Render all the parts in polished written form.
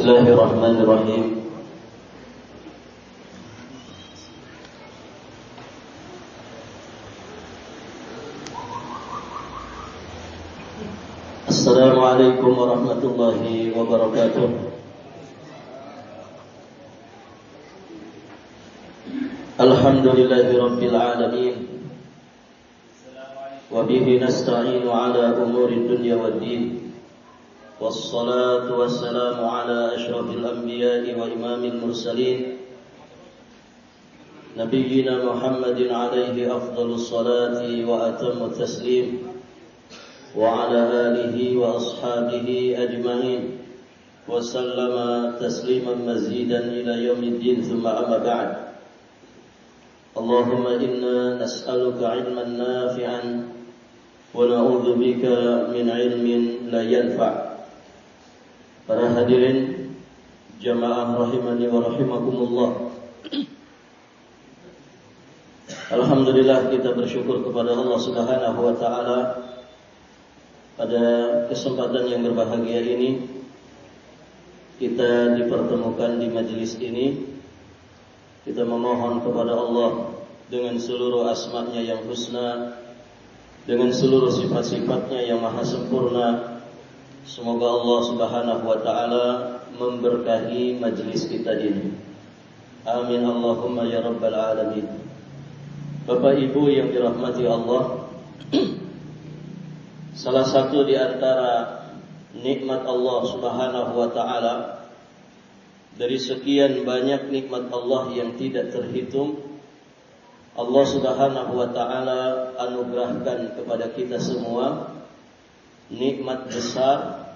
Bismillahirrahmanirrahim. Assalamualaikum warahmatullahi wabarakatuh. Alhamdulillahi rabbil alamin. Wa bihi nasta'inu ala umuri dunya waddin. Wassalatu wassalamu ala asyrafil anbiya'i wa imamil mursalin Nabiyyina Muhammadin alaihi afdalus salati wa atammu taslim Wa ala alihi wa ashabihi ajma'in Wa sallama tasliman mazidan ila yaumiddin thumma amma ba'd Allahumma inna nas'aluka ilman nafi'an Wa na'udhu bika min ilmin la yanfa' Para hadirin jamaah rahimani wa rahimakumullah. Alhamdulillah kita bersyukur kepada Allah Subhanahu wa taala pada kesempatan yang berbahagia ini kita dipertemukan di majelis ini. Kita memohon kepada Allah dengan seluruh asma-Nya yang husna, dengan seluruh sifat-sifatnya yang maha sempurna. Semoga Allah Subhanahu wa taala memberkahi majelis kita ini. Amin Allahumma ya rabbal alamin. Bapak Ibu yang dirahmati Allah, salah satu di antara nikmat Allah Subhanahu wa taala dari sekian banyak nikmat Allah yang tidak terhitung, Allah Subhanahu wa taala anugerahkan kepada kita semua nikmat besar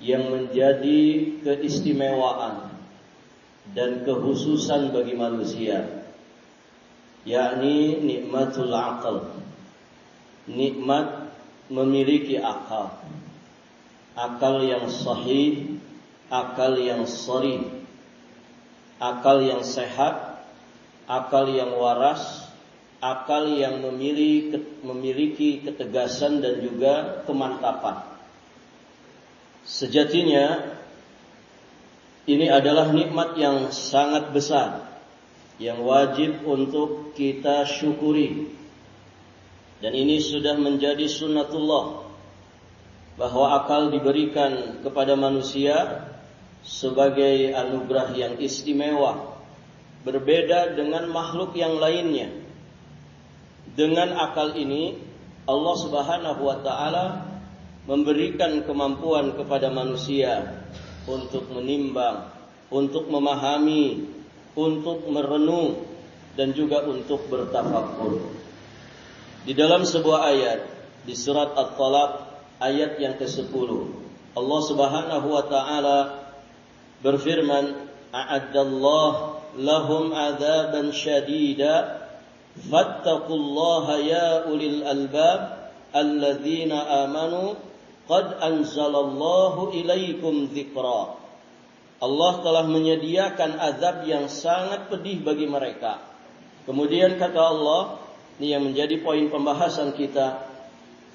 yang menjadi keistimewaan dan kekhususan bagi manusia, yakni nikmatul aql, nikmat memiliki akal, akal yang sahih, akal yang sharih, akal yang sehat, akal yang waras, akal yang memiliki ketegasan dan juga kemantapan. Sejatinya ini adalah nikmat yang sangat besar yang wajib untuk kita syukuri. Dan ini sudah menjadi sunnatullah bahwa akal diberikan kepada manusia sebagai anugerah yang istimewa, berbeda dengan makhluk yang lainnya. Dengan akal ini Allah Subhanahu wa taala memberikan kemampuan kepada manusia untuk menimbang, untuk memahami, untuk merenung dan juga untuk bertafakkur. Di dalam sebuah ayat di surat At-Talaq ayat yang ke-10, Allah Subhanahu wa taala berfirman, "A'addallahu lahum 'adzaban syadida fattaqullaha ya ulil albab alladzina amanu qad anzalallahu ilaikum dzikra." Allah telah menyediakan azab yang sangat pedih bagi mereka. Kemudian kata Allah, ini yang menjadi poin pembahasan kita,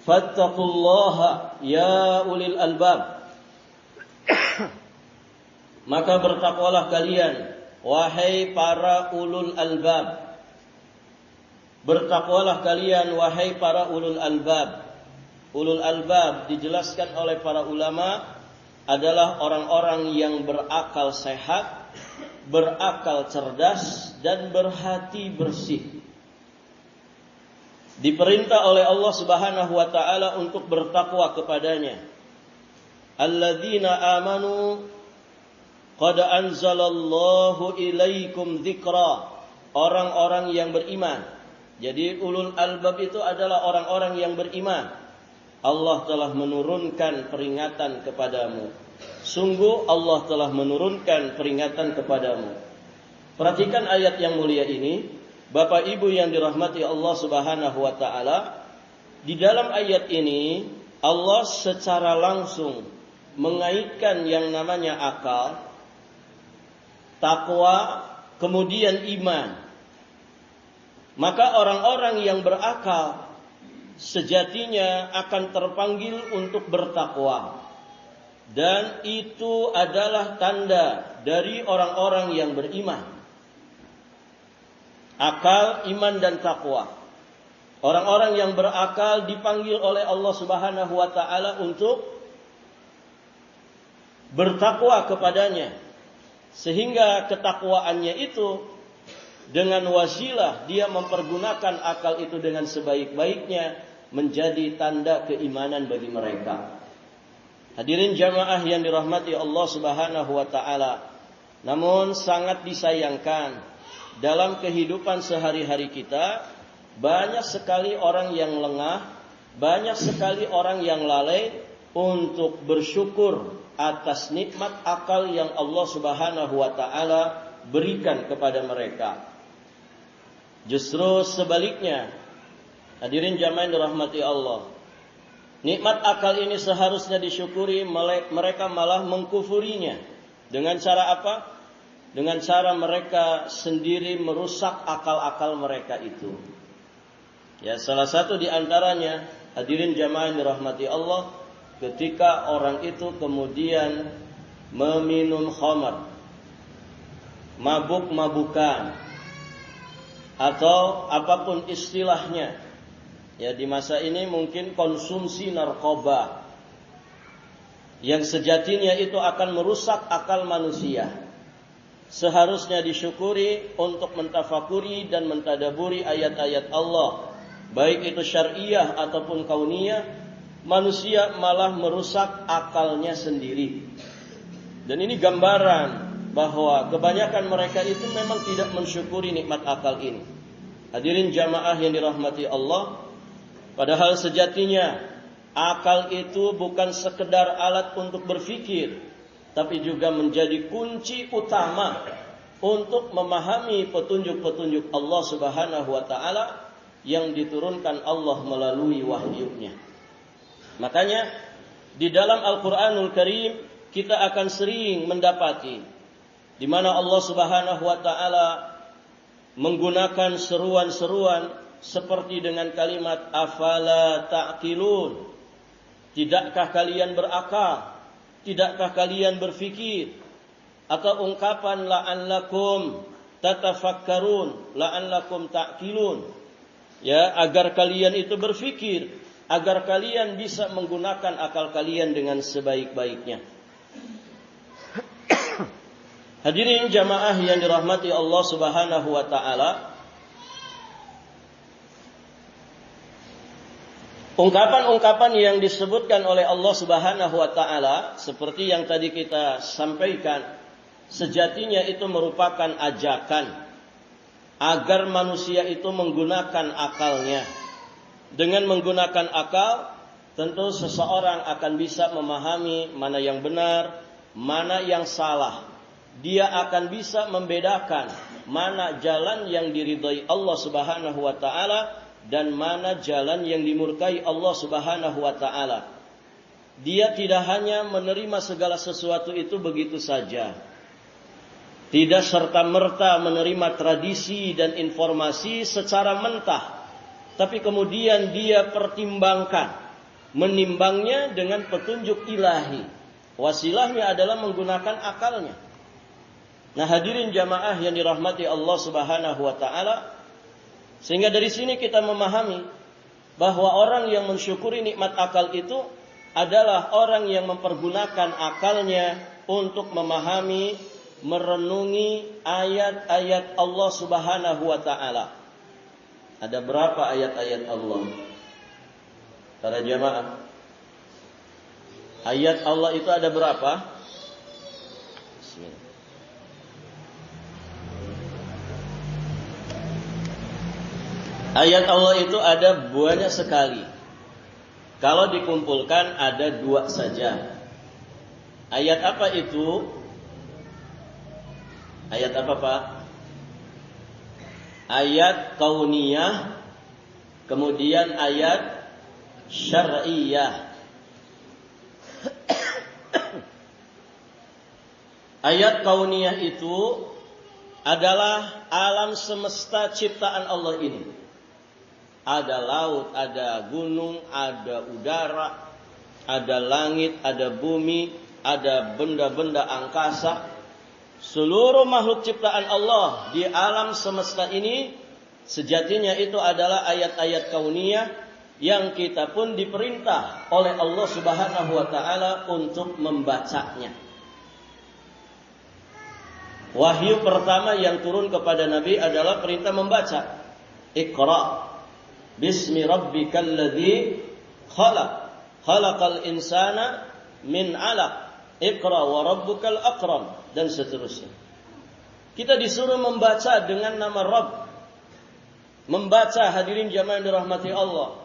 fattaqullaha ya ulil albab. Maka bertakwalah kalian wahai para ulul albab. Bertakwalah kalian wahai para ulul albab. Ulul albab dijelaskan oleh para ulama adalah orang-orang yang berakal sehat, berakal cerdas dan berhati bersih. Diperintah oleh Allah Subhanahu wa taala untuk bertakwa kepadanya. Alladzina amanu qad anzalallahu ilaikum dzikra. Orang-orang yang beriman. Jadi ulul albab itu adalah orang-orang yang beriman. Allah telah menurunkan peringatan kepadamu. Sungguh Allah telah menurunkan peringatan kepadamu. Perhatikan ayat yang mulia ini, Bapak Ibu yang dirahmati Allah Subhanahu wa taala. Di dalam ayat ini Allah secara langsung mengaitkan yang namanya akal, takwa, kemudian iman. Maka orang-orang yang berakal sejatinya akan terpanggil untuk bertakwa. dan itu adalah tanda dari orang-orang yang beriman. Akal, iman dan takwa. Orang-orang yang berakal dipanggil oleh Allah Subhanahu wa taala untuk bertakwa kepadanya. Sehingga ketakwaannya itu dengan wasilah dia mempergunakan akal itu dengan sebaik-baiknya menjadi tanda keimanan bagi mereka. Hadirin jamaah yang dirahmati Allah Subhanahu wa taala. Namun sangat disayangkan dalam kehidupan sehari-hari kita banyak sekali orang yang lengah, banyak sekali orang yang lalai untuk bersyukur atas nikmat akal yang Allah Subhanahu wa taala berikan kepada mereka. Justru sebaliknya, hadirin jamaah yang dirahmati Allah, nikmat akal ini seharusnya disyukuri, mereka malah mengkufurinya. Dengan cara apa? Dengan cara mereka sendiri merusak akal-akal mereka itu. Ya, salah satu di antaranya, hadirin jamaah yang dirahmati Allah, ketika orang itu kemudian meminum khamar, mabuk-mabukan, atau apapun istilahnya. Ya, di masa ini mungkin konsumsi narkoba yang sejatinya itu akan merusak akal manusia. Seharusnya disyukuri untuk mentafakuri dan mentadaburi ayat-ayat Allah, baik itu syariah ataupun kauniyah. Manusia malah merusak akalnya sendiri. Dan ini gambaran bahwa kebanyakan mereka itu memang tidak mensyukuri nikmat akal ini. Hadirin jamaah yang dirahmati Allah, padahal sejatinya akal itu bukan sekedar alat untuk berfikir, tapi juga menjadi kunci utama untuk memahami petunjuk-petunjuk Allah Subhanahu wa taala yang diturunkan Allah melalui wahyunya. Makanya di dalam Al-Qur'anul Karim kita akan sering mendapati di mana Allah Subhanahu wa taala menggunakan seruan-seruan seperti dengan kalimat afala ta'qilun. Tidakkah kalian berakal? Tidakkah kalian berfikir? Atau ungkapan la'allakum tatafakkarun, la'allakum ta'qilun. Ya, agar kalian itu berfikir, agar kalian bisa menggunakan akal kalian dengan sebaik-baiknya. Hadirin jamaah yang dirahmati Allah Subhanahu wa taala, ungkapan-ungkapan yang disebutkan oleh Allah Subhanahu wa taala seperti yang tadi kita sampaikan, sejatinya itu merupakan ajakan agar manusia itu menggunakan akalnya. Dengan menggunakan akal, tentu seseorang akan bisa memahami mana yang benar, mana yang salah. Dia akan bisa membedakan mana jalan yang diridhai Allah Subhanahu wa taala dan mana jalan yang dimurkai Allah Subhanahu wa taala. Dia tidak hanya menerima segala sesuatu itu begitu saja. Tidak serta-merta menerima tradisi dan informasi secara mentah, tapi kemudian dia pertimbangkan, menimbangnya dengan petunjuk ilahi. Wasilahnya adalah menggunakan akalnya. Nah, hadirin jamaah yang dirahmati Allah Subhanahu wa taala, sehingga dari sini kita memahami bahwa orang yang mensyukuri nikmat akal itu adalah orang yang mempergunakan akalnya untuk memahami, merenungi ayat-ayat Allah Subhanahu wa taala. Ada berapa ayat-ayat Allah? Para jamaah, ayat Allah itu ada berapa? Bismillah. Ayat Allah itu ada banyak sekali. Kalau dikumpulkan ada 2 saja. Ayat apa itu? Ayat apa, Pak? Ayat kauniyah, kemudian ayat syar'iyah. Ayat kauniyah itu adalah alam semesta ciptaan Allah ini. Ada laut, ada gunung, ada udara, ada langit, ada bumi, ada benda-benda angkasa, seluruh makhluk ciptaan Allah di alam semesta ini, sejatinya itu adalah ayat-ayat kauniyah yang kita pun diperintah oleh Allah Subhanahu wa taala untuk membacanya. Wahyu pertama yang turun kepada Nabi adalah perintah membaca. Iqra bismi rabbikal ladzi khalaq, khalaqal insana min 'alaq, Iqra wa rabbukal akram, dan seterusnya. Kita disuruh membaca dengan nama Rabb. Membaca, hadirin jamaah yang dirahmati Allah.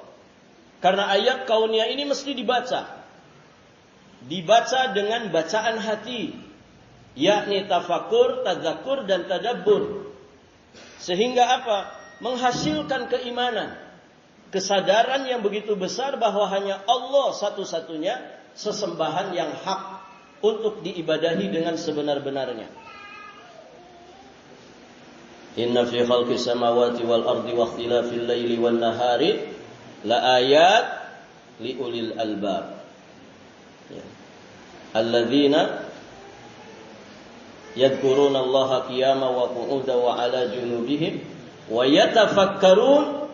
Karena ayat kauniyah ini mesti dibaca. Dibaca dengan bacaan hati, yakni tafakur, tadzakur, dan tadabbur. Sehingga apa? Menghasilkan keimanan, kesadaran yang begitu besar bahwa hanya Allah satu-satunya sesembahan yang hak untuk diibadahi dengan sebenar-benarnya. Inna fi khalqis samawati wal ardi wa ikhtilafil laili wan nahari la ayat li ulil albab. Alladzina yadhkuruna Allaha qiyaman wa qu'udan wa 'ala junubihim wa yatafakkarun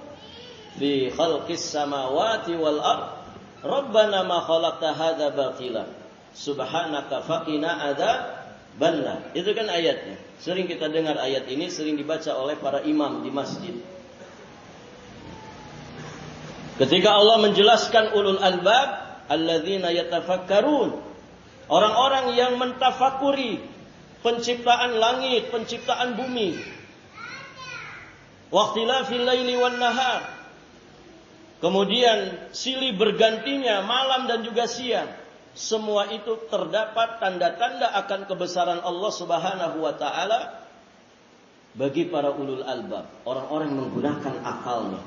fi khalqis samawati wal ardi Rabbana ma khalaqta hadza batila subhanaka faqina adzabannar. Itu kan ayatnya. Sering kita dengar ayat ini, sering dibaca oleh para imam di masjid. Ketika Allah menjelaskan ulul albab, alladzina yatafakkarun, orang-orang yang mentafakuri penciptaan langit, penciptaan bumi. Waqtilafil laili wan nahar. Kemudian silih bergantinya malam dan juga siang. Semua itu terdapat tanda-tanda akan kebesaran Allah Subhanahu wa taala bagi para ulul albab, orang-orang yang menggunakan akalnya.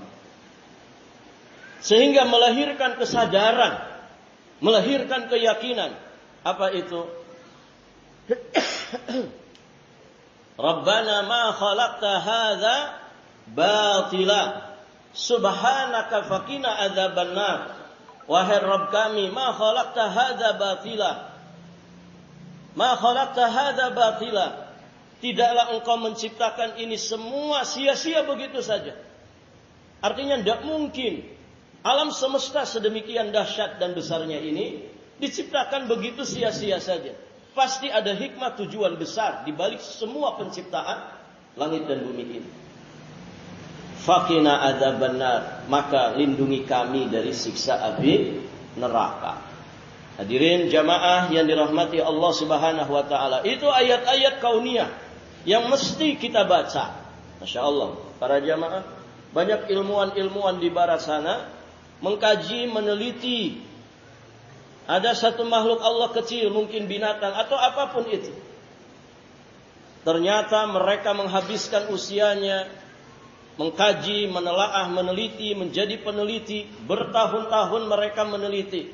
Sehingga melahirkan kesadaran, melahirkan keyakinan. Apa itu? Rabbana ma khalaqta hadza batila subhanaka faqina adzabannar. Wahai Rabb kami, ma khalaqta hadza batila. Ma khalaqta hadza batila. Tidaklah engkau menciptakan ini semua sia-sia begitu saja. Artinya tidak mungkin alam semesta sedemikian dahsyat dan besarnya ini diciptakan begitu sia-sia saja. Pasti ada hikmah tujuan besar di balik semua penciptaan langit dan bumi ini. Faqina adzabannar, maka lindungi kami dari siksa api neraka. Hadirin jamaah yang dirahmati Allah Subhanahu wa taala, itu ayat-ayat kauniyah yang mesti kita baca. Masya Allah, para jamaah, banyak ilmuwan-ilmuwan di barat sana mengkaji, meneliti. Ada satu makhluk Allah kecil, mungkin binatang atau apapun itu. Ternyata mereka menghabiskan usianya mengkaji, menelaah, meneliti, menjadi peneliti. Bertahun-tahun mereka meneliti.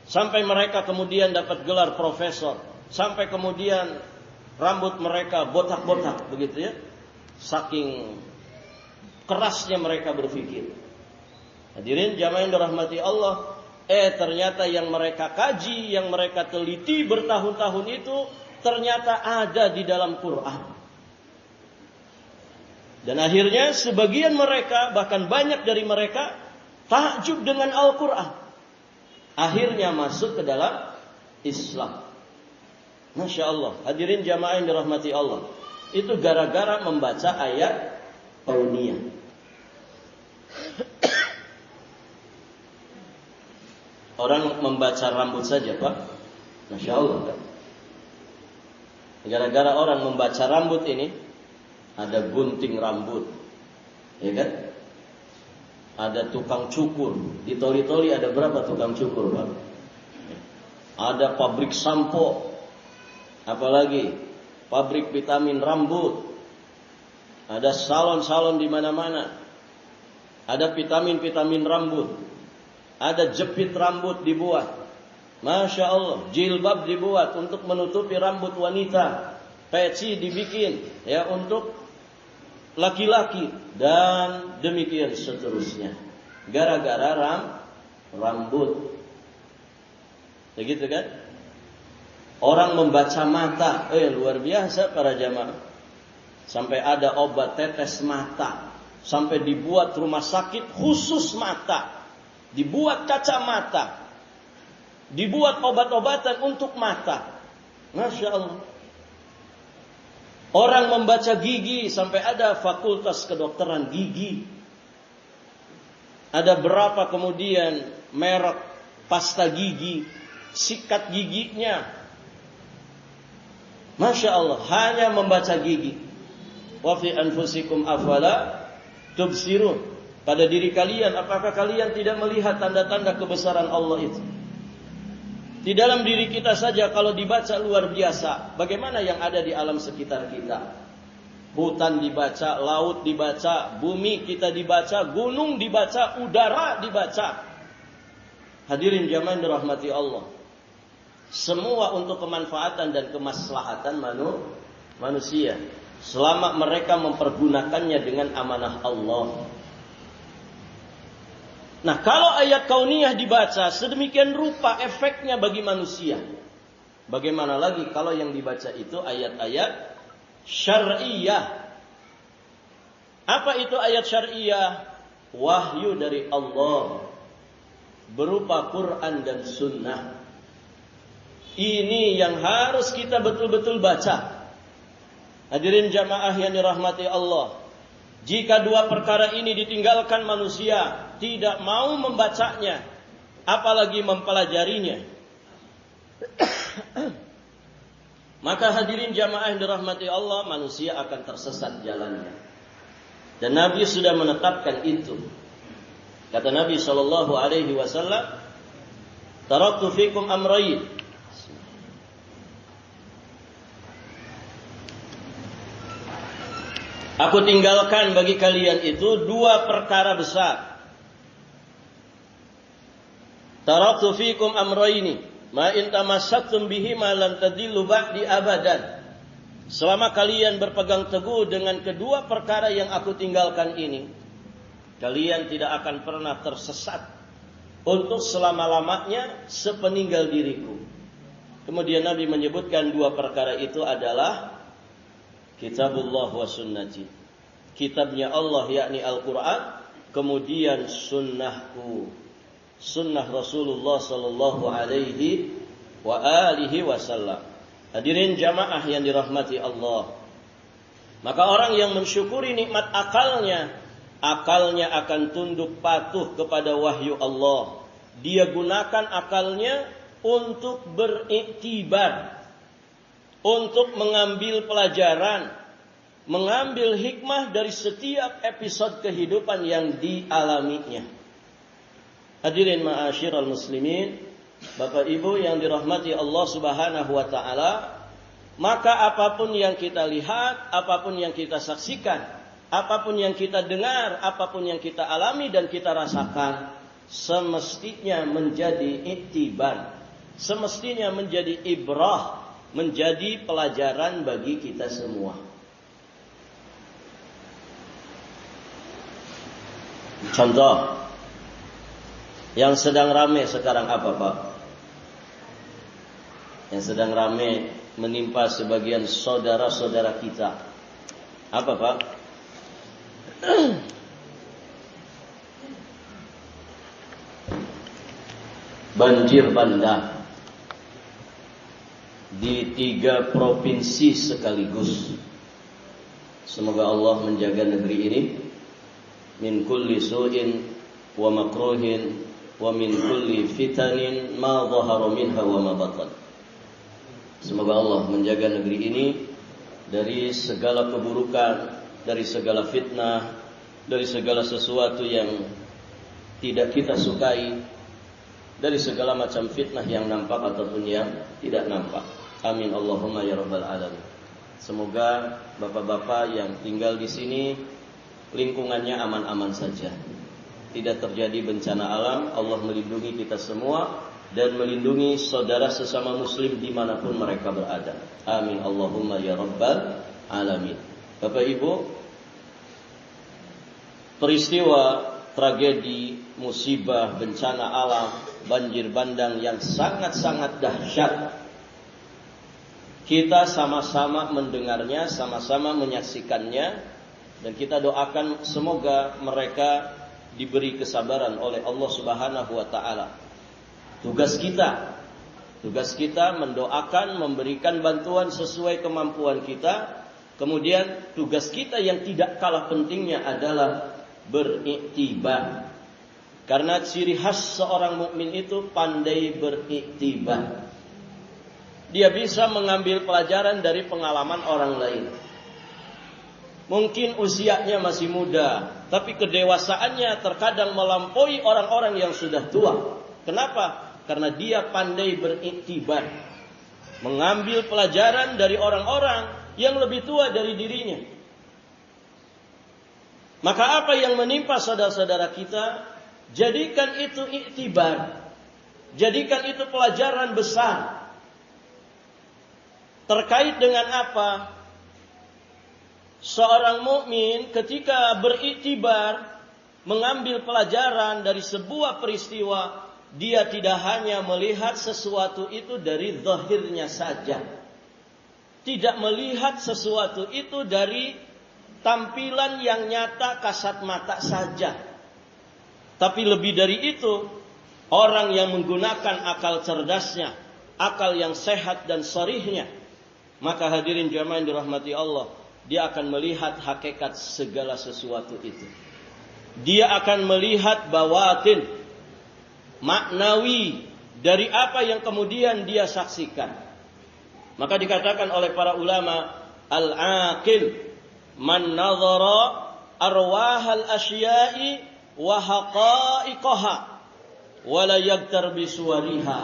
Sampai mereka kemudian dapat gelar profesor. Sampai kemudian rambut mereka botak-botak, begitu ya. Saking kerasnya mereka berpikir. Hadirin jamaah yang dirahmati Allah. Ternyata yang mereka kaji, yang mereka teliti bertahun-tahun itu ternyata ada di dalam Quran. Dan akhirnya sebagian mereka, bahkan banyak dari mereka, takjub dengan Al-Quran. Akhirnya masuk ke dalam Islam. Masya Allah. Hadirin jamaah yang dirahmati Allah. Itu gara-gara membaca ayat kauniyah. Orang membaca rambut saja, Pak. Masya Allah. Gara-gara orang membaca rambut ini, ada gunting rambut, ya kan? Ada tukang cukur. Di Toli-Toli ada berapa tukang cukur, Pak? Ada pabrik sampo, apalagi pabrik vitamin rambut. Ada salon-salon di mana-mana. Ada vitamin rambut. Ada jepit rambut dibuat. Masya Allah, jilbab dibuat untuk menutupi rambut wanita. Peci dibikin ya untuk laki-laki dan demikian seterusnya. Gara-gara rambut. Begitu kan? Orang membaca mata, luar biasa para jamaah. Sampai ada obat tetes mata, sampai dibuat rumah sakit khusus mata, dibuat kacamata, dibuat obat-obatan untuk mata. Masya Allah. Orang membaca gigi, sampai ada fakultas kedokteran gigi. Ada berapa kemudian merek pasta gigi, sikat giginya. Masya Allah, hanya membaca gigi. Wa fi anfusikum afala tubsirun. Pada diri kalian, apakah kalian tidak melihat tanda-tanda kebesaran Allah itu? Di dalam diri kita saja kalau dibaca luar biasa. Bagaimana yang ada di alam sekitar kita? Hutan dibaca, laut dibaca, bumi kita dibaca, gunung dibaca, udara dibaca. Hadirin jamaah yang dirahmati Allah. Semua untuk kemanfaatan dan kemaslahatan manusia. Selama mereka mempergunakannya dengan amanah Allah. Nah, kalau ayat kauniyah dibaca sedemikian rupa efeknya bagi manusia. Bagaimana lagi kalau yang dibaca itu ayat-ayat syar'iyah. Apa itu ayat syar'iyah? Wahyu dari Allah berupa Quran dan Sunnah. Ini yang harus kita betul-betul baca. Hadirin jamaah yang dirahmati Allah. Jika dua perkara ini ditinggalkan manusia, tidak mau membacanya, apalagi mempelajarinya, maka hadirin jamaah yang dirahmati Allah, manusia akan tersesat jalannya. Dan Nabi sudah menetapkan itu. Kata Nabi SAW, taraktu fikum amrayn. Aku tinggalkan bagi kalian itu dua perkara besar. Taraktu fikum amrayni ma in tamassaktum bihima lan tadillu ba'di abadan. Selama kalian berpegang teguh dengan kedua perkara yang aku tinggalkan ini, kalian tidak akan pernah tersesat untuk selama-lamanya sepeninggal diriku. Kemudian Nabi menyebutkan dua perkara itu adalah Kitabullah wa sunnati. Kitabnya Allah yakni Al-Quran. Kemudian sunnahku, sunnah Rasulullah sallallahu alaihi wa alihi wasallam. Hadirin jamaah yang dirahmati Allah. Maka orang yang mensyukuri nikmat akalnya, akalnya akan tunduk patuh kepada wahyu Allah. Dia gunakan akalnya untuk beriktibar, untuk mengambil pelajaran, mengambil hikmah dari setiap episode kehidupan yang dialaminya. Hadirin ma'asyiral muslimin, Bapak Ibu yang dirahmati Allah Subhanahu wa taala, maka apapun yang kita lihat, apapun yang kita saksikan, apapun yang kita dengar, apapun yang kita alami dan kita rasakan, semestinya menjadi iktibar, semestinya menjadi ibrah, menjadi pelajaran bagi kita semua. Contoh yang sedang ramai sekarang apa, Pak? Yang sedang ramai menimpa sebagian saudara-saudara kita. Apa, Pak? Banjir bandang di 3 provinsi sekaligus. Semoga Allah menjaga negeri ini min kulli su'in wa makruhin wa min kulli fitanin ma dhahara minha wa ma batan. Semoga Allah menjaga negeri ini dari segala keburukan, dari segala fitnah, dari segala sesuatu yang tidak kita sukai, dari segala macam fitnah yang nampak ataupun yang tidak nampak. Amin Allahumma ya rabbal alamin. Semoga bapak-bapak yang tinggal di sini lingkungannya aman-aman saja, tidak terjadi bencana alam. Allah melindungi kita semua dan melindungi saudara sesama muslim dimanapun mereka berada. Amin Allahumma ya rabbal alamin. Bapak Ibu, peristiwa tragedi, musibah, bencana alam, banjir bandang yang sangat-sangat dahsyat kita sama-sama mendengarnya, sama-sama menyaksikannya, dan kita doakan semoga mereka diberi kesabaran oleh Allah Subhanahu wa taala. Tugas kita mendoakan, memberikan bantuan sesuai kemampuan kita. Kemudian tugas kita yang tidak kalah pentingnya adalah beriktibar. Karena ciri khas seorang mukmin itu pandai beriktibar. Dia bisa mengambil pelajaran dari pengalaman orang lain. Mungkin usianya masih muda, tapi kedewasaannya terkadang melampaui orang-orang yang sudah tua. Kenapa? Karena dia pandai beriktibar, mengambil pelajaran dari orang-orang yang lebih tua dari dirinya. Maka apa yang menimpa saudara-saudara kita, jadikan itu iktibar, jadikan itu pelajaran besar. Terkait dengan apa? Seorang mukmin ketika beriktibar, mengambil pelajaran dari sebuah peristiwa, dia tidak hanya melihat sesuatu itu dari zahirnya saja. Tidak melihat sesuatu itu dari tampilan yang nyata kasat mata saja. Tapi lebih dari itu, orang yang menggunakan akal cerdasnya, akal yang sehat dan sharihnya, maka hadirin jamaah yang dirahmati Allah, dia akan melihat hakikat segala sesuatu itu. Dia akan melihat bawatin, maknawi dari apa yang kemudian dia saksikan. Maka dikatakan oleh para ulama, al-aqil man nazara arwahal asya'i wa haqa'iqaha wa la yaghtar bisuwariha.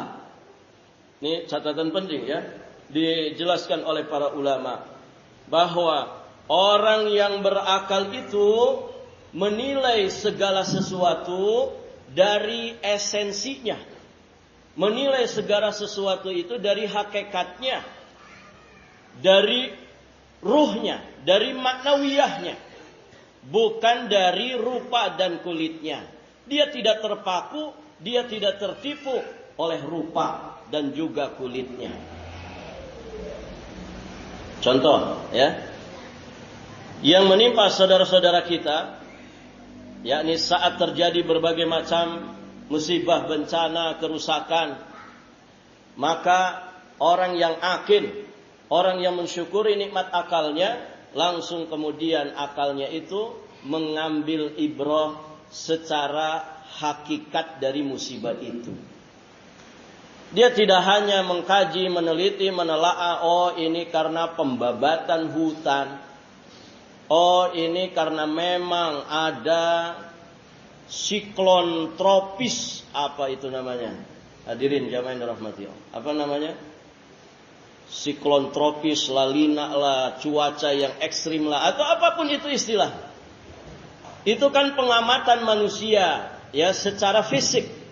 Ini catatan penting ya. Dijelaskan oleh para ulama bahwa orang yang berakal itu menilai segala sesuatu dari esensinya, menilai segala sesuatu itu dari hakikatnya, dari ruhnya, dari maknawiyahnya, bukan dari rupa dan kulitnya. Dia tidak terpaku, dia tidak tertipu oleh rupa dan juga kulitnya. Contoh ya, yang menimpa saudara-saudara kita, yakni saat terjadi berbagai macam musibah, bencana, kerusakan, maka orang yang akil, orang yang mensyukuri nikmat akalnya, langsung kemudian akalnya itu mengambil ibrah secara hakikat dari musibah itu. Dia tidak hanya mengkaji, meneliti, menelaah, oh ini karena pembabatan hutan, oh ini karena memang ada siklon tropis, apa itu namanya? Hadirin jamaah yang dirahmati Allah. Apa namanya? Siklon tropis, lalina lah, cuaca yang ekstrim lah, atau apapun itu istilah. Itu kan pengamatan manusia ya secara fisik.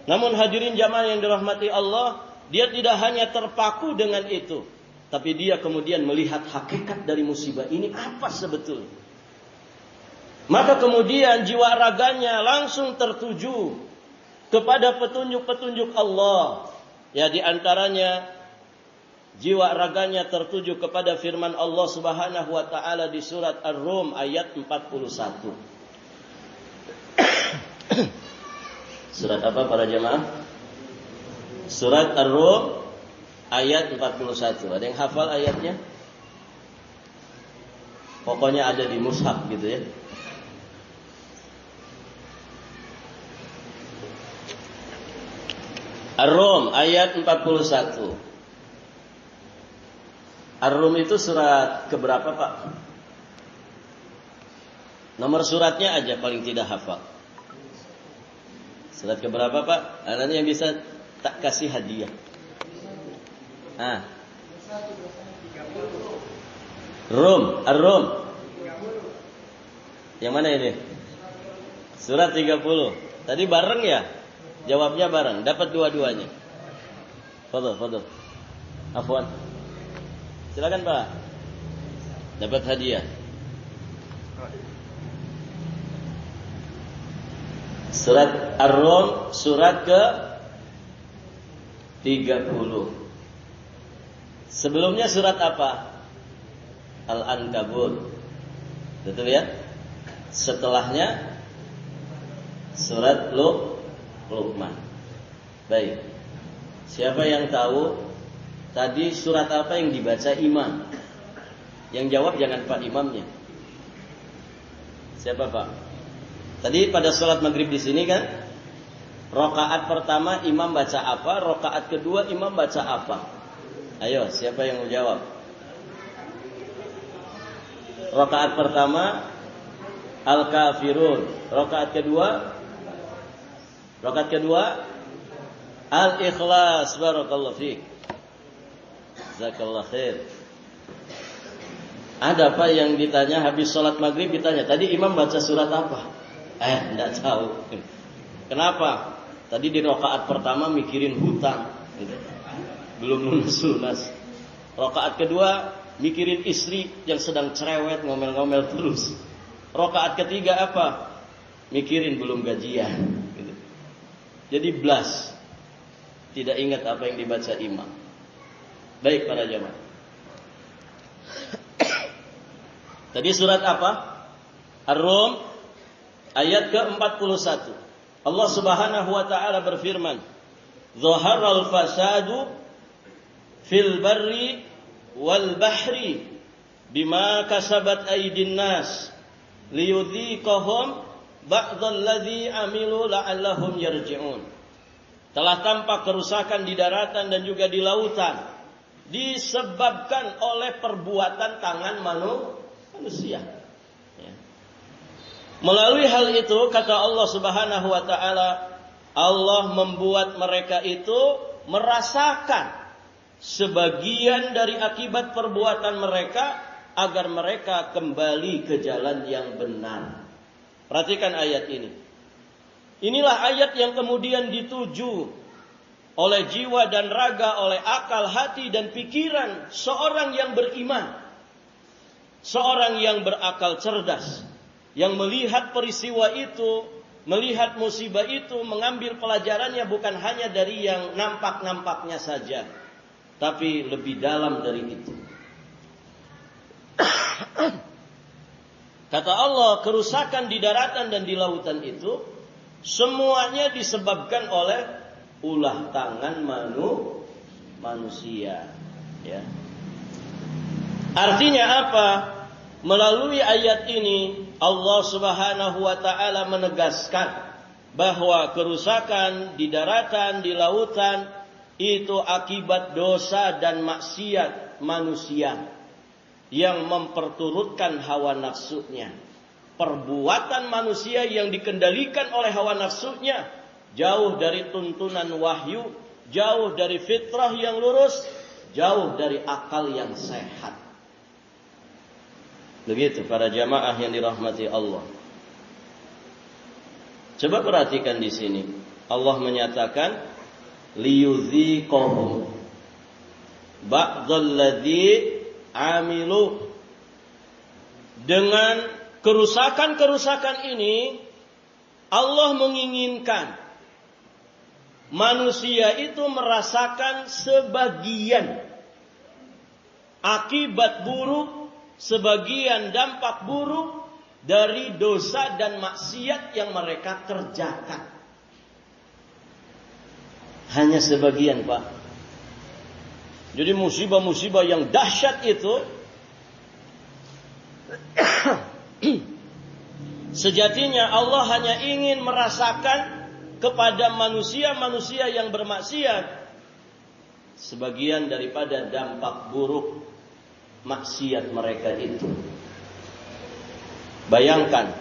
Namun hadirin jamaah yang dirahmati Allah, dia tidak hanya terpaku dengan itu, tapi dia kemudian melihat hakikat dari musibah ini apa sebetulnya. Maka kemudian jiwa raganya langsung tertuju kepada petunjuk-petunjuk Allah. Ya, di antaranya jiwa raganya tertuju kepada firman Allah Subhanahu wa taala di surat Ar-Rum ayat 41. Surat apa para jemaah? Surat Ar-Rum ayat 41. Ada yang hafal ayatnya? Pokoknya ada di mushaf gitu ya. Ar-Rum ayat 41. Ar-Rum itu surat keberapa Pak? Nomor suratnya aja paling tidak hafal. Surat keberapa Pak? Nanti yang bisa tak kasih hadiah. Rum, Ar-Rum. Yang mana ini? Surat 30. Tadi bareng ya? Jawabnya bareng, dapat dua-duanya. Fadhil. Afwan. Silakan Pak. Dapat hadiah. Surat Ar-Rum surat ke 30. Sebelumnya surat apa? Al-Ankabut. Betul ya? Setelahnya surat Luqman. Baik. Siapa yang tahu tadi surat apa yang dibaca imam? Yang jawab jangan Pak imamnya. Siapa Pak? Tadi pada salat maghrib di sini kan, rakaat pertama imam baca apa? Rakaat kedua imam baca apa? Ayo, siapa yang mau jawab? Rakaat pertama Al-Kafirun. Rakaat kedua Al-Ikhlas. Barakallahu fiik. Jazakallahu khair. Ada Pak yang ditanya habis sholat maghrib ditanya, tadi imam baca surat apa? Enggak tahu. Kenapa? Tadi di rakaat pertama mikirin hutang, belum lunas. Rakaat kedua mikirin istri yang sedang cerewet, ngomel-ngomel terus. Rakaat ketiga apa? Mikirin belum gajian. Jadi blas, tidak ingat apa yang dibaca imam. Baik para jamaah. Tadi surat apa? Ar-Rum ayat ke-41. Allah Subhanahu wa taala berfirman, "Zaharal fasadu fil barri wal bahri bima kasabat aydin nas liyudhiqahum ba'dalladzi amilu la'allahum yarji'un." Telah tampak kerusakan di daratan dan juga di lautan disebabkan oleh perbuatan tangan manusia. Ya. Melalui hal itu kata Allah Subhanahu wa taala, Allah membuat mereka itu merasakan sebagian dari akibat perbuatan mereka agar mereka kembali ke jalan yang benar. Perhatikan ayat ini. Inilah ayat yang kemudian dituju oleh jiwa dan raga, oleh akal, hati dan pikiran seorang yang beriman. Seorang yang berakal cerdas, yang melihat peristiwa itu, melihat musibah itu, mengambil pelajarannya bukan hanya dari yang nampak-nampaknya saja, tapi lebih dalam dari itu. Kata Allah, kerusakan di daratan dan di lautan itu semuanya disebabkan oleh ulah tangan manusia. Ya. Artinya apa? Melalui ayat ini Allah Subhanahu wa taala menegaskan bahwa kerusakan di daratan, di lautan itu akibat dosa dan maksiat manusia yang memperturutkan hawa nafsunya. Perbuatan manusia yang dikendalikan oleh hawa nafsunya jauh dari tuntunan wahyu, jauh dari fitrah yang lurus, jauh dari akal yang sehat. Begitu para jamaah yang dirahmati Allah. Coba perhatikan di sini. Allah menyatakan liyudhiqahum ba'dalladzi amilu. Dengan kerusakan-kerusakan ini Allah menginginkan manusia itu merasakan sebagian akibat buruk, sebagian dampak buruk dari dosa dan maksiat yang mereka kerjakan. Hanya sebagian, Pak. Jadi musibah-musibah yang dahsyat itu sejatinya Allah hanya ingin merasakan kepada manusia-manusia yang bermaksiat sebagian daripada dampak buruk maksiat mereka itu. Bayangkan,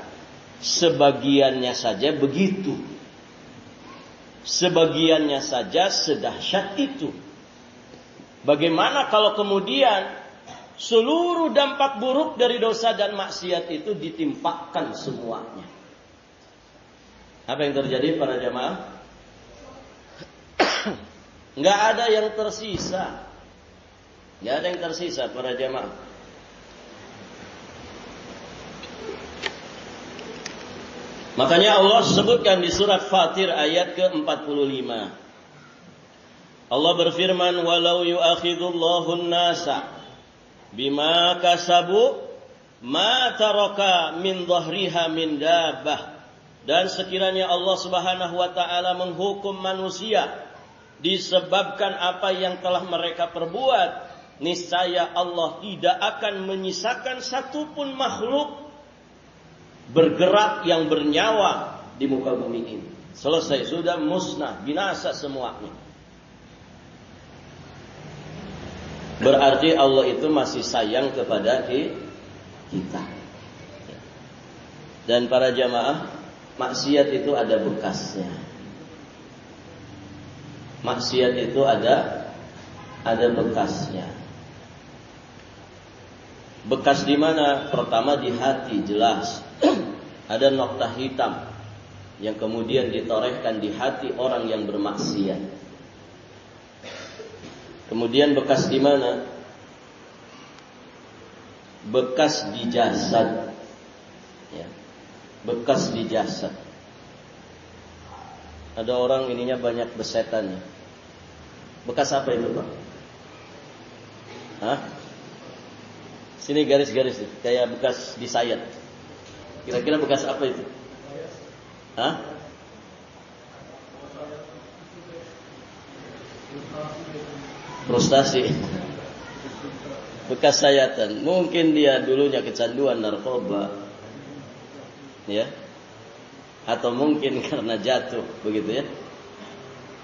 sebagiannya saja begitu. Sebagiannya saja sedahsyat itu. Bagaimana kalau kemudian seluruh dampak buruk dari dosa dan maksiat itu ditimpakan semuanya? Apa yang terjadi para jamaah? Enggak ada yang tersisa. Enggak ada yang tersisa para jamaah. Makanya Allah sebutkan di surat Fatir ayat ke-45. Allah berfirman, "Walau yu'akhidullahu an-nasa bima kasabu ma taraka min dhahriha min dabbah." Dan sekiranya Allah Subhanahu wa taala menghukum manusia disebabkan apa yang telah mereka perbuat, niscaya Allah tidak akan menyisakan satupun makhluk bergerak yang bernyawa di muka bumi ini. Selesai, sudah musnah, binasa semuanya. Berarti Allah itu masih sayang kepada kita. Dan para jamaah, maksiat itu ada bekasnya. Maksiat itu ada bekasnya. Bekas di mana? Pertama di hati, jelas. Ada noktah hitam yang kemudian ditorehkan di hati orang yang bermaksiat. Kemudian bekas di mana? Bekas di jasad. Ya. Bekas di jasad. Ada orang ininya banyak besetannya. Bekas apa itu, Pak? Hah? Sini garis-garis nih, kayak bekas disayat. Kira-kira bekas apa itu? Hah? Frustasi. Bekas sayatan. Mungkin dia dulunya kecanduan narkoba. Ya. Atau mungkin karena jatuh, begitu ya.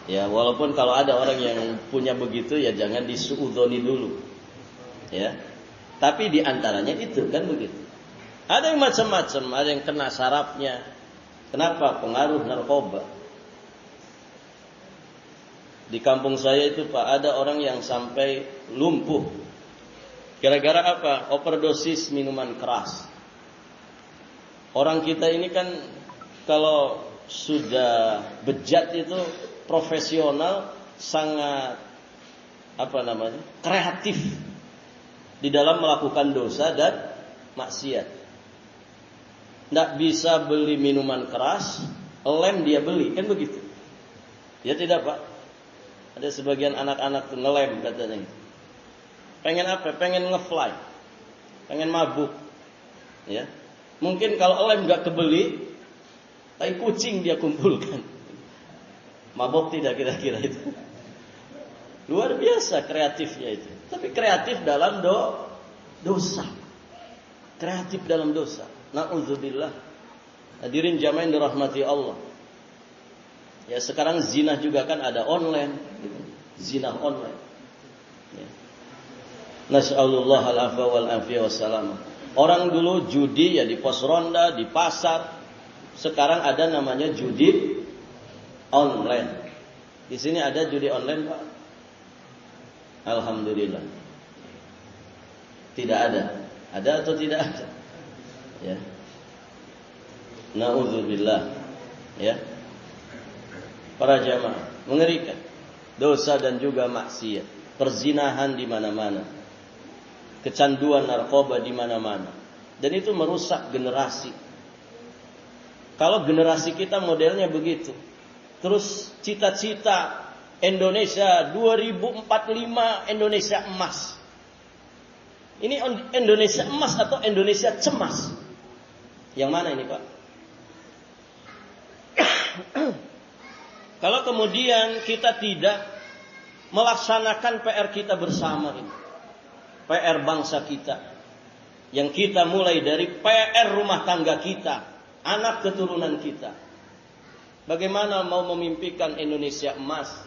Ya, walaupun kalau ada orang yang punya begitu ya jangan disuudzoni dulu. Ya. Tapi di antaranya itu kan begitu. Ada yang macam-macam, ada yang kena sarafnya. Kenapa? Pengaruh narkoba. Di kampung saya itu Pak, ada orang yang sampai lumpuh. Gara-gara apa? Overdosis minuman keras. Orang kita ini kan kalau sudah bejat itu profesional, sangat kreatif di dalam melakukan dosa dan maksiat. Tidak bisa beli minuman keras, lem dia beli, kan begitu? Ya tidak Pak? Ada sebagian anak-anak tuh ngelem katanya. Pengen apa? Pengen ngefly, pengen mabuk. Ya, mungkin kalau lem nggak kebeli, tai kucing dia kumpulkan. Mabuk tidak kira-kira itu? Luar biasa kreatifnya itu. Tapi kreatif dalam dosa. Kreatif dalam dosa. Na'udzubillah. Hadirin jamaah yang dirahmati Allah. Ya sekarang zina juga kan ada online, gitu. Zina online. Ya. Nas'alullah al-afwa wal-afiyah wassalam. Orang dulu judi ya di pos ronda, di pasar. Sekarang ada namanya judi online. Di sini ada judi online, Pak? Alhamdulillah. Tidak ada. Ada atau tidak ada? Ya. Na'udzubillah. Ya. Para jamaah, mengerikan. Dosa dan juga maksiat. Perzinahan di mana-mana. Kecanduan narkoba di mana-mana. Dan itu merusak generasi. Kalau generasi kita modelnya begitu. Terus cita-cita Indonesia 2045 Indonesia emas. Ini Indonesia emas atau Indonesia cemas? Yang mana ini Pak? Kalau kemudian kita tidak melaksanakan PR kita bersama ini, PR bangsa kita, yang kita mulai dari PR rumah tangga kita, anak keturunan kita, bagaimana mau memimpikan Indonesia emas?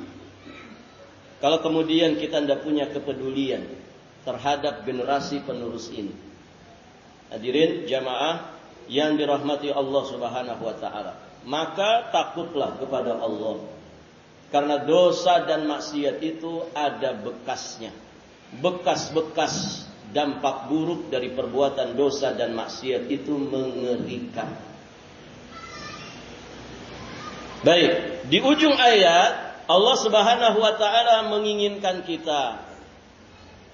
Kalau kemudian kita tidak punya kepedulian terhadap generasi penerus ini. Hadirin jamaah yang dirahmati Allah Subhanahu wa taala. Maka takutlah kepada Allah. Karena dosa dan maksiat itu ada bekasnya. Bekas-bekas dampak buruk dari perbuatan dosa dan maksiat itu mengerikan. Baik, di ujung ayat Allah Subhanahu wa taala menginginkan kita.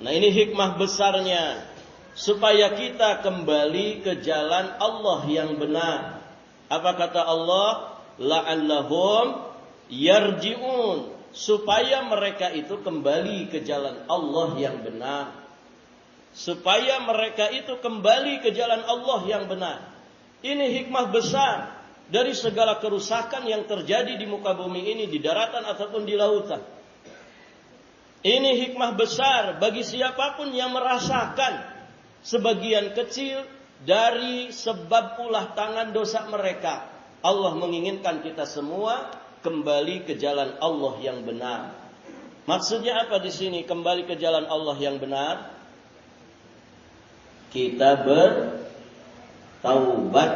Nah, ini hikmah besarnya supaya kita kembali ke jalan Allah yang benar. Apa kata Allah? La'allahum yarji'un. supaya mereka itu kembali ke jalan Allah yang benar. Supaya mereka itu kembali ke jalan Allah yang benar. Ini hikmah besar dari segala kerusakan yang terjadi di muka bumi ini, di daratan ataupun di lautan. Ini hikmah besar bagi siapapun yang merasakan sebagian kecil dari sebab ulah tangan dosa mereka. Allah menginginkan kita semua kembali ke jalan Allah yang benar. Maksudnya apa di sini kembali ke jalan Allah yang benar? Kita bertaubat,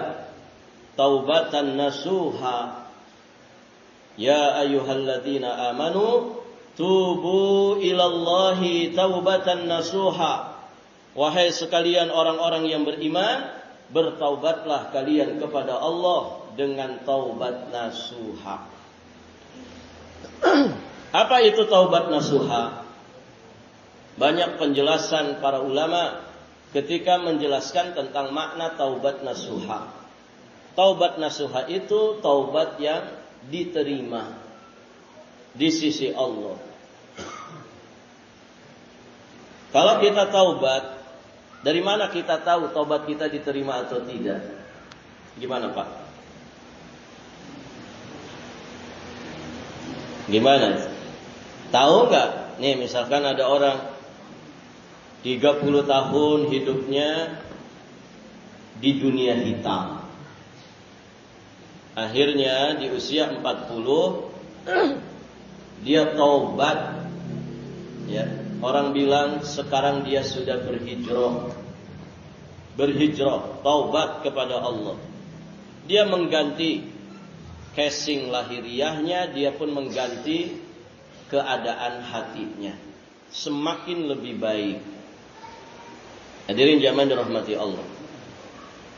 taubatan nasuha. Ya ayyuhalladzina amanu tubu ilallahi taubatan nasuha. Wahai sekalian orang-orang yang beriman, bertaubatlah kalian kepada Allah dengan taubat nasuha. Apa itu taubat nasuha? Banyak penjelasan para ulama ketika menjelaskan tentang makna taubat nasuha. Taubat nasuha itu taubat yang diterima di sisi Allah. Kalau kita taubat, dari mana kita tahu taubat kita diterima atau tidak? Gimana Pak? Gimana? Tahu nggak? Nih misalkan ada orang 30 tahun hidupnya di dunia hitam. Akhirnya di usia 40 dia taubat. Ya, orang bilang sekarang dia sudah berhijrah. Berhijrah, taubat kepada Allah. Dia mengganti casing lahiriahnya, dia pun mengganti keadaan hatinya. Semakin lebih baik. Hadirin jamaah dirahmati Allah.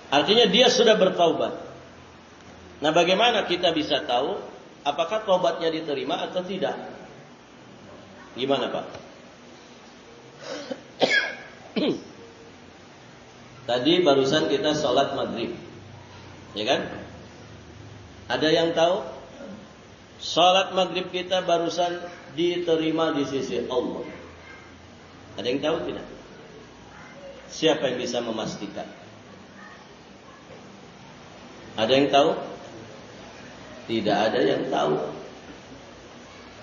Artinya dia sudah bertaubat. Nah, bagaimana kita bisa tahu apakah taubatnya diterima atau tidak? Gimana Pak? Tadi barusan kita sholat maghrib, ya kan? Ada yang tahu? Sholat maghrib kita barusan diterima di sisi Allah. Ada yang tahu tidak? Siapa yang bisa memastikan? Ada yang tahu? Tidak ada yang tahu.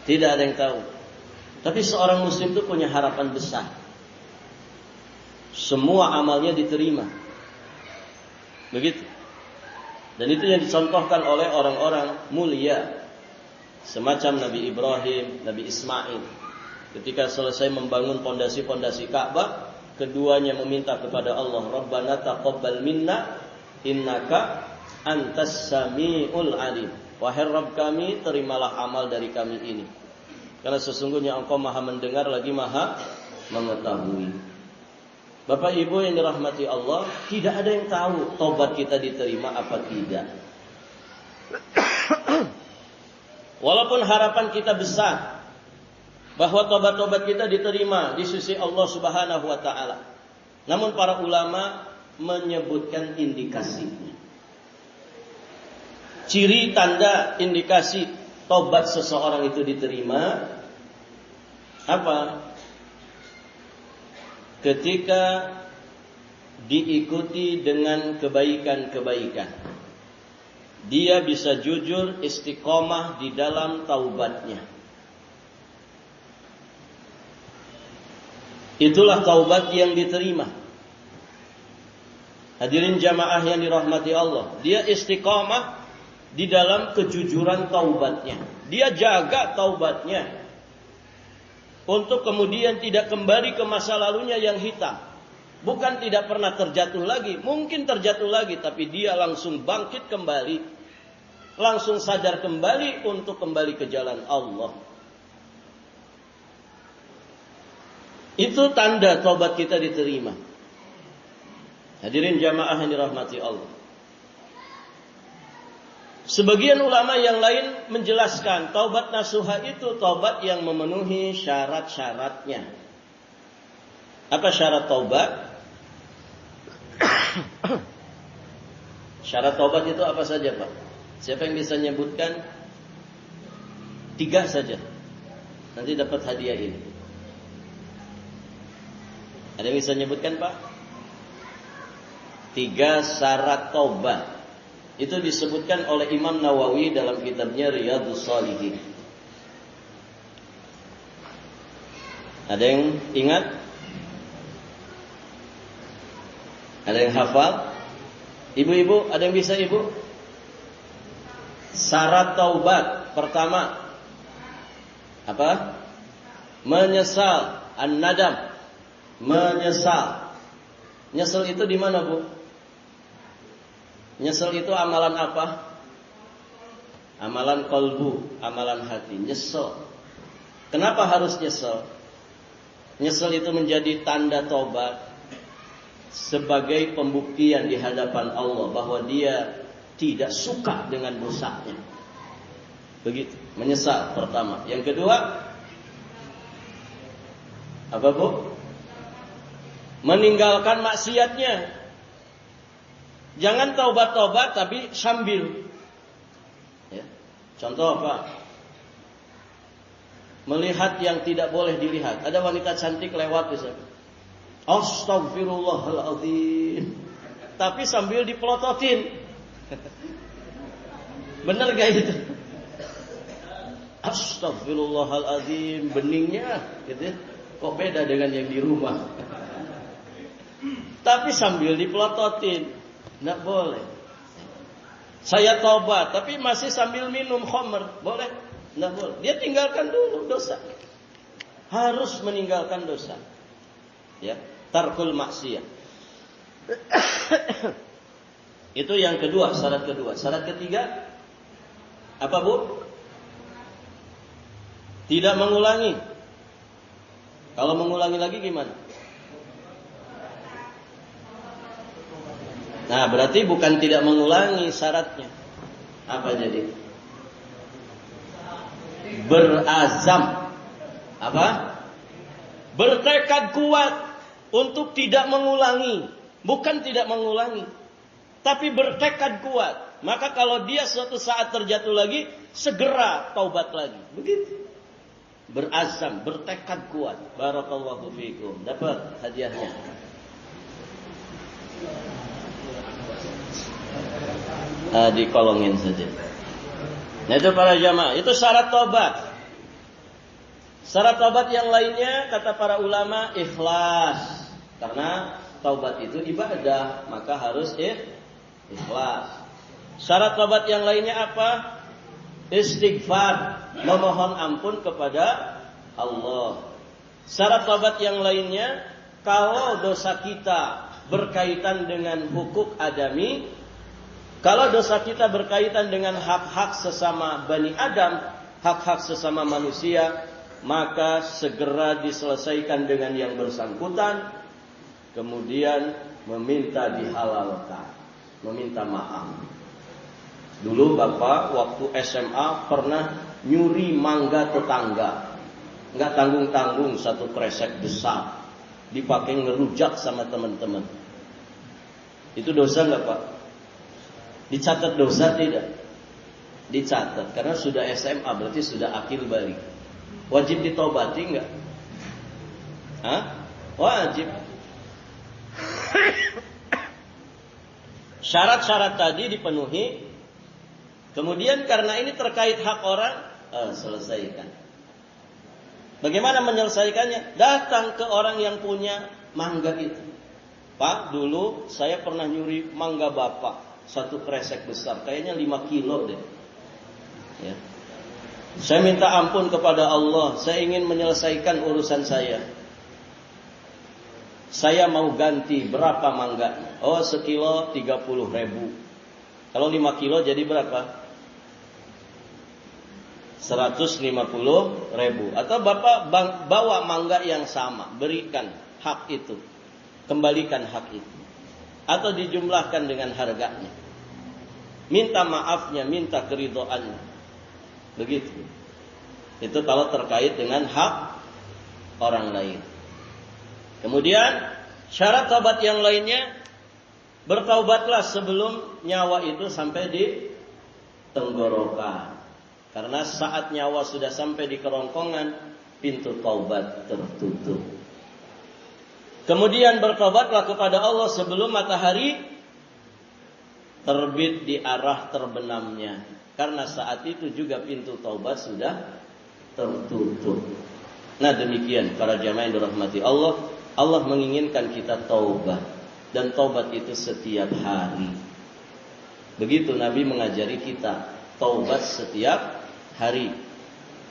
Tidak ada yang tahu. Tapi seorang muslim itu punya harapan besar. Semua amalnya diterima. Begitu. Dan itu yang dicontohkan oleh orang-orang mulia. Semacam Nabi Ibrahim, Nabi Ismail. Ketika selesai membangun pondasi-pondasi Ka'bah, keduanya meminta kepada Allah, Rabbana taqabbal minna innaka antas samiul alim. Wahai Rabb kami, terimalah amal dari kami ini. Karena sesungguhnya Engkau Maha mendengar lagi Maha mengetahui. Bapak Ibu yang dirahmati Allah, tidak ada yang tahu taubat kita diterima apa tidak. Walaupun harapan kita besar bahwa tobat-tobat kita diterima di sisi Allah Subhanahu wa taala. Namun para ulama menyebutkan indikasinya. Ciri tanda indikasi tobat seseorang itu diterima apa? Ketika diikuti dengan kebaikan-kebaikan. Dia bisa jujur istiqomah di dalam taubatnya. Itulah taubat yang diterima. Hadirin jamaah yang dirahmati Allah, dia istiqomah di dalam kejujuran taubatnya. Dia jaga taubatnya untuk kemudian tidak kembali ke masa lalunya yang hitam. Bukan tidak pernah terjatuh lagi, mungkin terjatuh lagi, tapi dia langsung bangkit kembali, langsung sadar kembali untuk kembali ke jalan Allah. Itu tanda taubat kita diterima. Hadirin jamaah yang dirahmati Allah. Sebagian ulama yang lain menjelaskan taubat nasuha itu taubat yang memenuhi syarat-syaratnya. Apa syarat taubat? Syarat taubat itu apa saja Pak? Siapa yang bisa menyebutkan? 3 saja. nanti dapat hadiah ini. Ada yang bisa nyebutkan, Pak? 3 syarat taubat. Itu disebutkan oleh Imam Nawawi dalam kitabnya Riyadhus Shalihin. Ada yang ingat? Ada yang hafal? Ibu-ibu, ada yang bisa ibu? Syarat taubat pertama apa? Menyesal, an-nadam. Menyesal. Nyesel itu di mana, Bu? Nyesel itu amalan apa? Amalan kolbu, amalan hati. Nyesel. Kenapa harus nyesel? Nyesel itu menjadi tanda taubat sebagai pembuktian di hadapan Allah bahwa dia tidak suka dengan dosanya. Begitu, menyesal pertama. Yang kedua, apa, Bu? Meninggalkan maksiatnya. Jangan taubat-taubat tapi sambil. Ya. Contoh apa? Melihat yang tidak boleh dilihat. Ada wanita cantik lewat misalnya. Astagfirullahaladzim. Tapi sambil dipelototin. Bener gak itu? Astagfirullahaladzim. Beningnya gitu. Kok beda dengan yang di rumah? Tapi sambil dipelototin. Tidak boleh. Saya taubat tapi masih sambil minum khamr. Boleh? Tidak boleh. Dia tinggalkan dulu dosa. Harus meninggalkan dosa. Ya, tarkul maksiyah. Itu yang kedua, syarat kedua. Syarat ketiga apa, Bu? Tidak mengulangi. Kalau mengulangi lagi gimana? Nah, berarti bukan tidak mengulangi syaratnya. Apa jadi? Berazam. Apa? Bertekad kuat untuk tidak mengulangi. Bukan tidak mengulangi, tapi bertekad kuat. Maka kalau dia suatu saat terjatuh lagi, segera taubat lagi. Begitu. Berazam, bertekad kuat. Barakallahu fiikum. Dapat hadiahnya. Dikolongin saja. Nah, itu para jamaah, itu syarat tobat. Syarat tobat yang lainnya kata para ulama ikhlas. Karena taubat itu ibadah, maka harus ikhlas. Syarat tobat yang lainnya apa? Istighfar, memohon ampun kepada Allah. Syarat tobat yang lainnya, kalau dosa kita berkaitan dengan hukuk adami, kalau dosa kita berkaitan dengan hak-hak sesama Bani Adam, hak-hak sesama manusia, maka segera diselesaikan dengan yang bersangkutan, kemudian meminta dihalalkan, meminta maaf. Dulu Bapak waktu SMA pernah nyuri mangga tetangga, nggak tanggung-tanggung, satu kresek besar, dipakai ngerujak sama teman-teman. Itu dosa nggak, Pak? Dicatat dosa tidak? Dicatat, karena sudah SMA berarti sudah akil balik. Wajib ditobati nggak? Hah? Wajib. Syarat-syarat tadi dipenuhi. Kemudian karena ini terkait hak orang, selesaikan. Bagaimana menyelesaikannya? Datang ke orang yang punya mangga itu. Pak, dulu saya pernah nyuri mangga Bapak. Satu kresek besar, kayaknya 5 kilo deh. Ya. Saya minta ampun kepada Allah. Saya ingin menyelesaikan urusan saya. Saya mau ganti, berapa mangga? Oh, sekilo 30.000. Kalau 5 kilo jadi berapa? 150.000. Atau Bapak bawa mangga yang sama, berikan hak itu, kembalikan hak itu, atau dijumlahkan dengan harganya. Minta maafnya, minta keridhoannya. Begitu. Itu kalau terkait dengan hak orang lain. Kemudian syarat taubat yang lainnya, bertaubatlah sebelum nyawa itu sampai di tenggorokan. Karena saat nyawa sudah sampai di kerongkongan, pintu taubat tertutup. Kemudian bertobatlah kepada Allah sebelum matahari terbit di arah terbenamnya. Karena saat itu juga pintu taubat sudah tertutup. Nah demikian para jamaah yang dirahmati Allah. Allah menginginkan kita taubat. Dan taubat itu setiap hari. Begitu Nabi mengajari kita taubat setiap hari.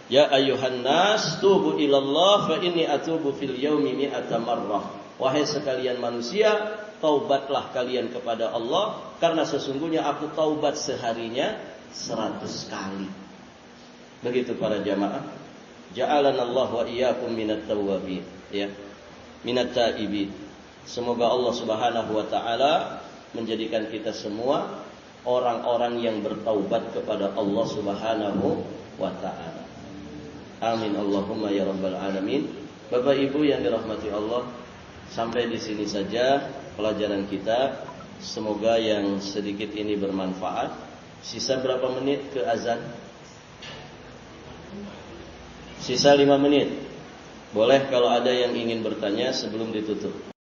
Ya ayuhan nas tubu ilallah fa inni atubu fil yaumi mi'ata marrah. Wahai sekalian manusia, taubatlah kalian kepada Allah, karena sesungguhnya aku taubat seharinya 100 kali. Begitu para jamaah. Ja'alanallahu wa iyyakum minat tawwabin, ya. Minat taibin. Semoga Allah Subhanahu wa taala menjadikan kita semua orang-orang yang bertaubat kepada Allah Subhanahu wa taala. Amin Allahumma ya rabbal alamin. Bapak Ibu yang dirahmati Allah, sampai di sini saja pelajaran kita. Semoga yang sedikit ini bermanfaat. Sisa berapa menit ke azan? Sisa 5 menit. Boleh kalau ada yang ingin bertanya sebelum ditutup.